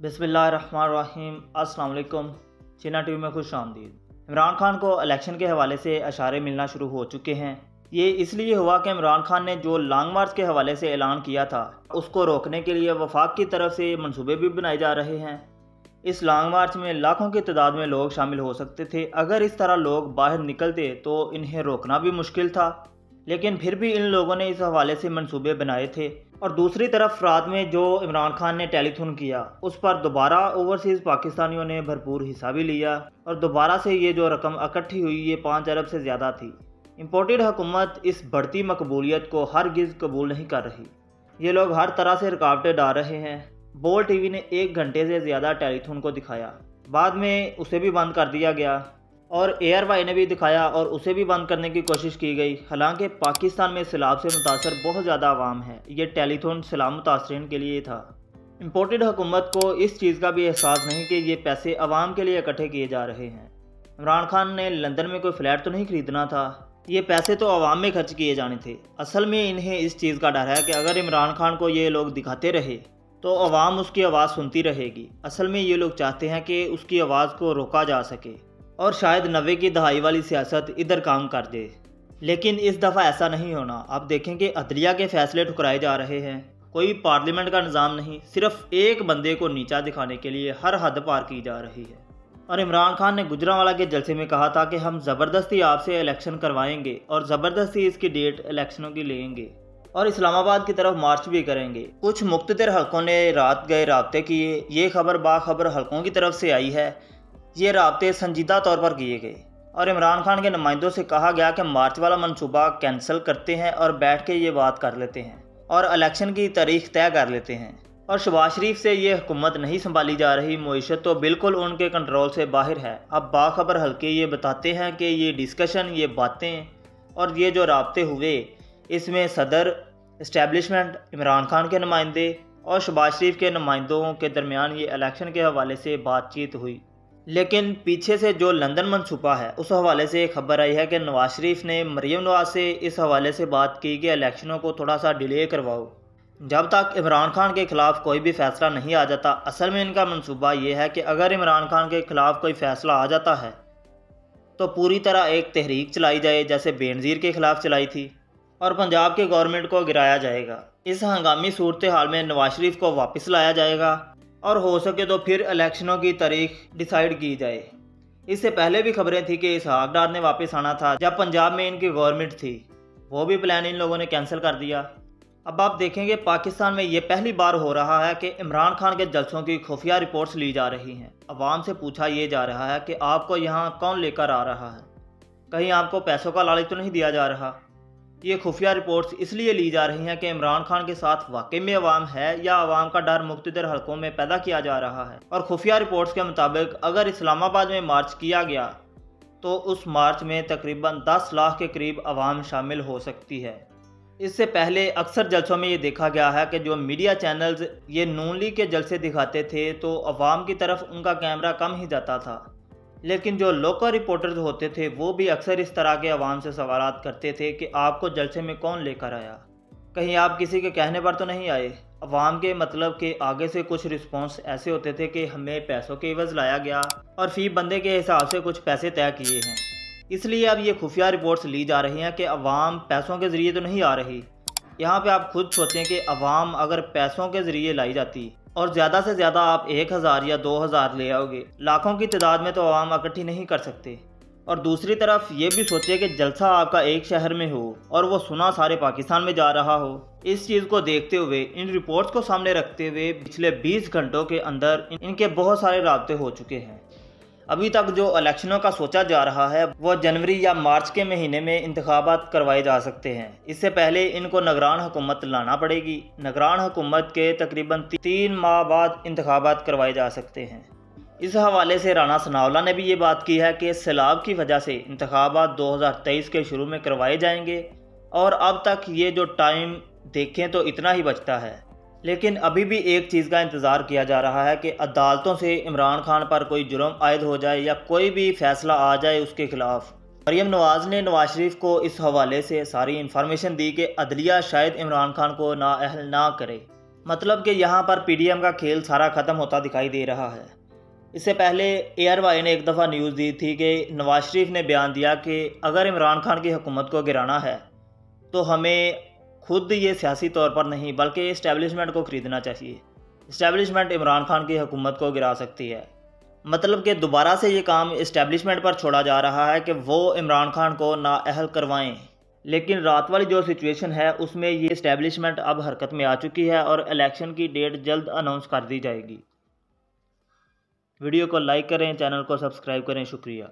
बिस्मिल्लाहिर्रहमानिर्रहीम। अस्सलाम वालेकुम। चीना टीवी में खुश आमदीद। इमरान खान को इलेक्शन के हवाले से इशारे मिलना शुरू हो चुके हैं। ये इसलिए हुआ कि इमरान खान ने जो लॉन्ग मार्च के हवाले से ऐलान किया था उसको रोकने के लिए वफाक की तरफ से मंसूबे भी बनाए जा रहे हैं। इस लॉन्ग मार्च में लाखों की तादाद में लोग शामिल हो सकते थे। अगर इस तरह लोग बाहर निकलते तो इन्हें रोकना भी मुश्किल था, लेकिन फिर भी इन लोगों ने इस हवाले से मंसूबे बनाए थे। और दूसरी तरफ रात में जो इमरान खान ने टेलीथॉन किया उस पर दोबारा ओवरसीज़ पाकिस्तानियों ने भरपूर हिस्सा भी लिया और दोबारा से ये जो रकम इकट्ठी हुई ये 5 अरब से ज़्यादा थी। इम्पोर्टेड हुकूमत इस बढ़ती मकबूलियत को हरगिज़ कबूल नहीं कर रही। ये लोग हर तरह से रुकावटें डाल रहे हैं। बोल टीवी ने 1 घंटे से ज़्यादा टेलीथॉन को दिखाया, बाद में उसे भी बंद कर दिया गया और एयरवाई ने भी दिखाया और उसे भी बंद करने की कोशिश की गई। हालांकि पाकिस्तान में सैलाब से मुतासर बहुत ज़्यादा आवाम है। ये टेलीथॉन सैलाब मुतासरीन के लिए था। इम्पोर्टेड हुकूमत को इस चीज़ का भी एहसास नहीं कि ये पैसे आवाम के लिए इकट्ठे किए जा रहे हैं। इमरान खान ने लंदन में कोई फ्लैट तो नहीं खरीदना था, ये पैसे तो आवाम में खर्च किए जाने थे। असल में इन्हें इस चीज़ का डर है कि अगर इमरान खान को ये लोग दिखाते रहे तो आवाम उसकी आवाज़ सुनती रहेगी। असल में ये लोग चाहते हैं कि उसकी आवाज़ को रोका जा सके और शायद 90 की दहाई वाली सियासत इधर काम कर दे, लेकिन इस दफ़ा ऐसा नहीं होना। आप देखें कि अदलिया के फैसले ठुकराए जा रहे हैं। कोई पार्लियामेंट का निज़ाम नहीं, सिर्फ एक बंदे को नीचा दिखाने के लिए हर हद पार की जा रही है। और इमरान खान ने गुजरांवाला के जलसे में कहा था कि हम ज़बरदस्ती आपसे इलेक्शन करवाएंगे और ज़बरदस्ती इसकी डेट इलेक्शनों की लेंगे और इस्लामाबाद की तरफ मार्च भी करेंगे। कुछ मुख्तलिफ हलकों ने रात गए राब्ते किए। ये खबर बाखबर हलकों की तरफ से आई है। ये राब्ते संजीदा तौर पर किए गए और इमरान खान के नुमाइंदों से कहा गया कि मार्च वाला मनसूबा कैंसिल करते हैं और बैठ के ये बात कर लेते हैं और इलेक्शन की तारीख तय कर लेते हैं। और शहबाज शरीफ से ये हुकूमत नहीं संभाली जा रही, मईशत तो बिल्कुल उनके कंट्रोल से बाहर है। अब बाखबर हल्के ये बताते हैं कि ये डिस्कशन, ये बातें और ये जो राब्ते हुए इसमें सदर, इस्टेब्लिशमेंट, इमरान खान के नुमाइंदे और शहबाज शरीफ के नुमाइंदों के दरमियान ये इलेक्शन के हवाले से बातचीत हुई। लेकिन पीछे से जो लंदन मनसूबा है उस हवाले से खबर आई है कि नवाज शरीफ ने मरीम नवाज से इस हवाले से बात की कि इलेक्शनों को थोड़ा सा डिले करवाओ जब तक इमरान खान के ख़िलाफ़ कोई भी फ़ैसला नहीं आ जाता। असल में इनका मनसूबा ये है कि अगर इमरान खान के ख़िलाफ़ कोई फ़ैसला आ जाता है तो पूरी तरह एक तहरीक चलाई जाए जैसे बेनज़ीर के ख़िलाफ़ चलाई थी और पंजाब के गवर्नमेंट को गिराया जाएगा। इस हंगामी सूरत हाल में नवाज शरीफ को वापस लाया जाएगा और हो सके तो फिर इलेक्शनों की तारीख डिसाइड की जाए। इससे पहले भी खबरें थी कि इसहाक डार ने वापस आना था जब पंजाब में इनकी गवर्नमेंट थी, वो भी प्लान इन लोगों ने कैंसिल कर दिया। अब आप देखेंगे पाकिस्तान में ये पहली बार हो रहा है कि इमरान खान के जलसों की खुफिया रिपोर्ट्स ली जा रही हैं। अवाम से पूछा ये जा रहा है कि आपको यहाँ कौन लेकर आ रहा है, कहीं आपको पैसों का लालच तो नहीं दिया जा रहा। ये खुफिया रिपोर्ट्स इसलिए ली जा रही हैं कि इमरान खान के साथ वाकई में अवाम है या अवाम का डर मुख्तलिफ हलकों में पैदा किया जा रहा है। और खुफिया रिपोर्ट्स के मुताबिक अगर इस्लामाबाद में मार्च किया गया तो उस मार्च में तकरीबन 10 लाख के करीब अवाम शामिल हो सकती है। इससे पहले अक्सर जलसों में ये देखा गया है कि जो मीडिया चैनल्स ये नून लीग के जलसे दिखाते थे तो अवाम की तरफ उनका कैमरा कम ही जाता था, लेकिन जो लोकल रिपोर्टर्स होते थे वो भी अक्सर इस तरह के अवाम से सवालात करते थे कि आपको जलसे में कौन लेकर आया, कहीं आप किसी के कहने पर तो नहीं आए। अवाम के मतलब के आगे से कुछ रिस्पॉन्स ऐसे होते थे कि हमें पैसों के एवज लाया गया और फी बंदे के हिसाब से कुछ पैसे तय किए हैं। इसलिए अब ये खुफिया रिपोर्ट्स ली जा रही हैं कि अवाम पैसों के ज़रिए तो नहीं आ रही। यहाँ पे आप खुद सोचें कि अवाम अगर पैसों के ज़रिए लाई जाती और ज़्यादा से ज़्यादा आप 1000 या 2000 ले आओगे, लाखों की तादाद में तो आवाम इकट्ठी नहीं कर सकते। और दूसरी तरफ ये भी सोचिए कि जलसा आपका एक शहर में हो और वो सुना सारे पाकिस्तान में जा रहा हो। इस चीज़ को देखते हुए, इन रिपोर्ट्स को सामने रखते हुए पिछले 20 घंटों के अंदर इनके बहुत सारे राब्ते हो चुके हैं। अभी तक जो इलेक्शनों का सोचा जा रहा है वो जनवरी या मार्च के महीने में इंतखाबात करवाए जा सकते हैं। इससे पहले इनको निगरान हुकूमत लाना पड़ेगी। निगरान हुकूमत के तकरीबन 3 माह बाद इंतखाबात करवाए जा सकते हैं। इस हवाले से राना सनाउल्लाह ने भी ये बात की है कि सैलाब की वजह से इंतखाबात 2023 के शुरू में करवाए जाएंगे और अब तक ये जो टाइम देखें तो इतना ही बचता है। लेकिन अभी भी एक चीज़ का इंतज़ार किया जा रहा है कि अदालतों से इमरान खान पर कोई जुर्म आयद हो जाए या कोई भी फ़ैसला आ जाए उसके ख़िलाफ़। मरीम नवाज़ ने नवाज शरीफ को इस हवाले से सारी इन्फॉर्मेशन दी कि अदलिया शायद इमरान खान को नाअहल ना करे। मतलब कि यहाँ पर पीडीएम का खेल सारा ख़त्म होता दिखाई दे रहा है। इससे पहले ARY ने एक दफ़ा न्यूज़ दी थी कि नवाज शरीफ ने बयान दिया कि अगर इमरान खान की हुकूमत को गिराना है तो हमें खुद ये सियासी तौर पर नहीं बल्कि इस्टेब्लिशमेंट को ख़रीदना चाहिए। इस्टेब्लिशमेंट इमरान खान की हुकूमत को गिरा सकती है। मतलब कि दोबारा से ये काम इस्टेब्लिशमेंट पर छोड़ा जा रहा है कि वो इमरान खान को नाअहल करवाएं। लेकिन रात वाली जो सिचुएशन है उसमें ये इस्टेब्लिशमेंट अब हरकत में आ चुकी है और इलेक्शन की डेट जल्द अनाउंस कर दी जाएगी। वीडियो को लाइक करें, चैनल को सब्सक्राइब करें। शुक्रिया।